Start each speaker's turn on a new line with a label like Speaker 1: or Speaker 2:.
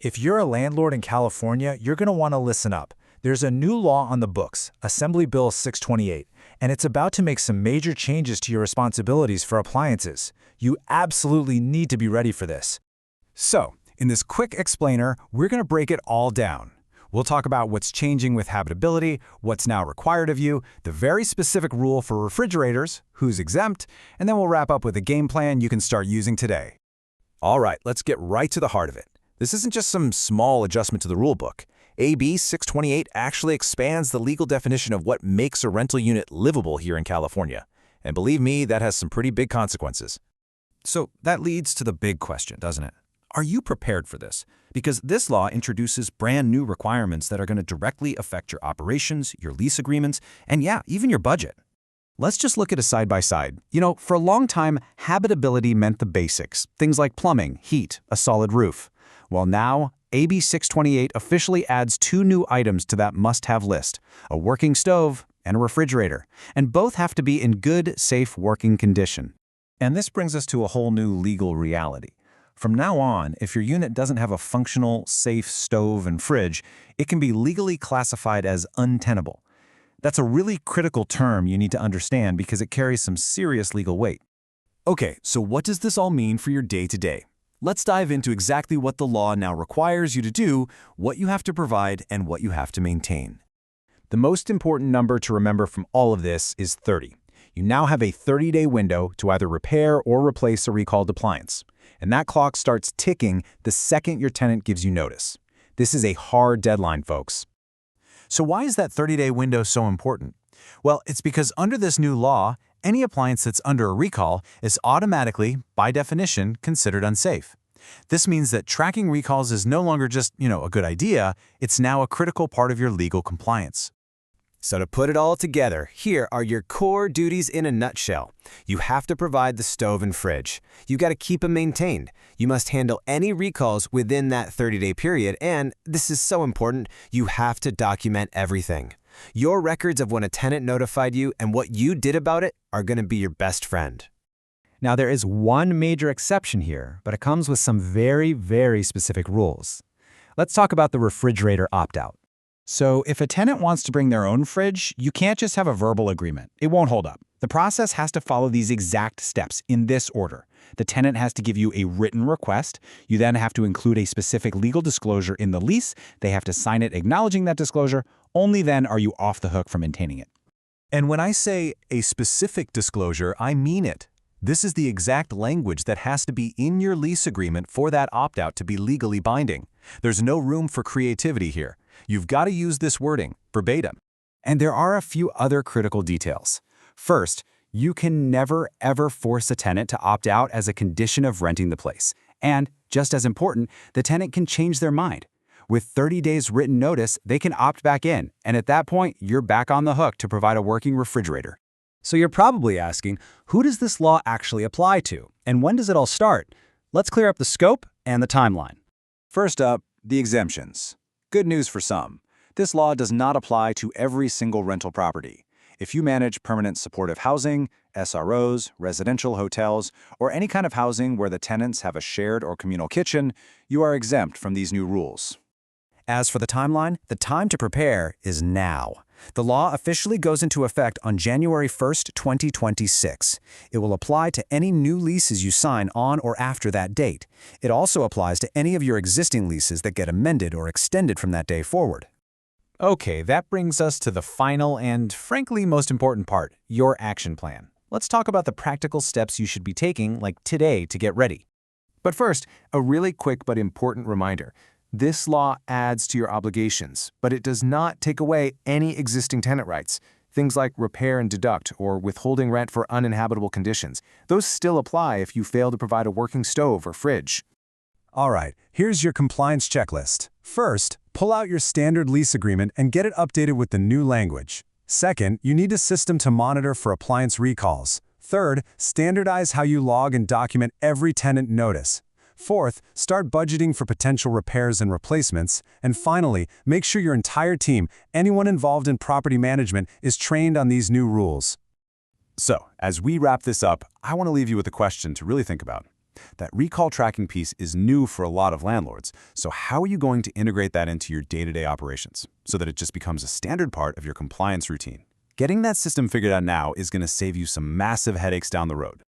Speaker 1: If you're a landlord in California, you're going to want to listen up. There's a new law on the books, Assembly Bill 628, and it's about to make some major changes to your responsibilities for appliances. You absolutely need to be ready for this.
Speaker 2: So, in this quick explainer, we're going to break it all down. We'll talk about what's changing with habitability, what's now required of you, the very specific rule for refrigerators, who's exempt, and then we'll wrap up with a game plan you can start using today. All right, let's get right to the heart of it. This isn't just some small adjustment to the rulebook. AB 628 actually expands the legal definition of what makes a rental unit livable here in California. And believe me, that has some pretty big consequences. So that leads to the big question, doesn't it? Are you prepared for this? Because this law introduces brand new requirements that are going to directly affect your operations, your lease agreements, and yeah, even your budget. Let's just look at a side-by-side. For a long time, habitability meant the basics, things like plumbing, heat, a solid roof. Well, now, AB 628 officially adds two new items to that must-have list, a working stove and a refrigerator, and both have to be in good, safe working condition. And this brings us to a whole new legal reality. From now on, if your unit doesn't have a functional, safe stove and fridge, it can be legally classified as untenable. That's a really critical term you need to understand because it carries some serious legal weight. Okay, so what does this all mean for your day-to-day? Let's dive into exactly what the law now requires you to do, what you have to provide, and what you have to maintain. The most important number to remember from all of this is 30. You now have a 30-day window to either repair or replace a recalled appliance. And that clock starts ticking the second your tenant gives you notice. This is a hard deadline, folks. So why is that 30-day window so important? Well, it's because under this new law, any appliance that's under a recall is automatically, by definition, considered unsafe. This means that tracking recalls is no longer just, a good idea, it's now a critical part of your legal compliance. So to put it all together, here are your core duties in a nutshell. You have to provide the stove and fridge. You got to keep them maintained. You must handle any recalls within that 30-day period, and this is so important, you have to document everything. Your records of when a tenant notified you and what you did about it are going to be your best friend. Now, there is one major exception here, but it comes with some very, very specific rules. Let's talk about the refrigerator opt-out. So if a tenant wants to bring their own fridge, you can't just have a verbal agreement. It won't hold up. The process has to follow these exact steps in this order. The tenant has to give you a written request. You then have to include a specific legal disclosure in the lease. They have to sign it acknowledging that disclosure. Only then are you off the hook from maintaining it. And when I say a specific disclosure, I mean it. This is the exact language that has to be in your lease agreement for that opt-out to be legally binding. There's no room for creativity here. You've got to use this wording, verbatim. And there are a few other critical details. First, you can never, ever force a tenant to opt out as a condition of renting the place. And, just as important, the tenant can change their mind. With 30 days written notice, they can opt back in, and at that point, you're back on the hook to provide a working refrigerator. So you're probably asking, who does this law actually apply to, and when does it all start? Let's clear up the scope and the timeline. First up, the exemptions. Good news for some. This law does not apply to every single rental property. If you manage permanent supportive housing, SROs, residential hotels, or any kind of housing where the tenants have a shared or communal kitchen, you are exempt from these new rules. As for the timeline, the time to prepare is now. The law officially goes into effect on January 1st, 2026. It will apply to any new leases you sign on or after that date. It also applies to any of your existing leases that get amended or extended from that day forward. Okay, that brings us to the final and, frankly, most important part, your action plan. Let's talk about the practical steps you should be taking, like today, to get ready. But first, a really quick but important reminder. This law adds to your obligations, but it does not take away any existing tenant rights. Things like repair and deduct or withholding rent for uninhabitable conditions. Those still apply if you fail to provide a working stove or fridge. All right, here's your compliance checklist. First, pull out your standard lease agreement and get it updated with the new language. Second, you need a system to monitor for appliance recalls. Third, standardize how you log and document every tenant notice. Fourth, start budgeting for potential repairs and replacements. And finally, make sure your entire team, anyone involved in property management, is trained on these new rules. So, as we wrap this up, I want to leave you with a question to really think about. That recall tracking piece is new for a lot of landlords, so how are you going to integrate that into your day-to-day operations so that it just becomes a standard part of your compliance routine? Getting that system figured out now is going to save you some massive headaches down the road.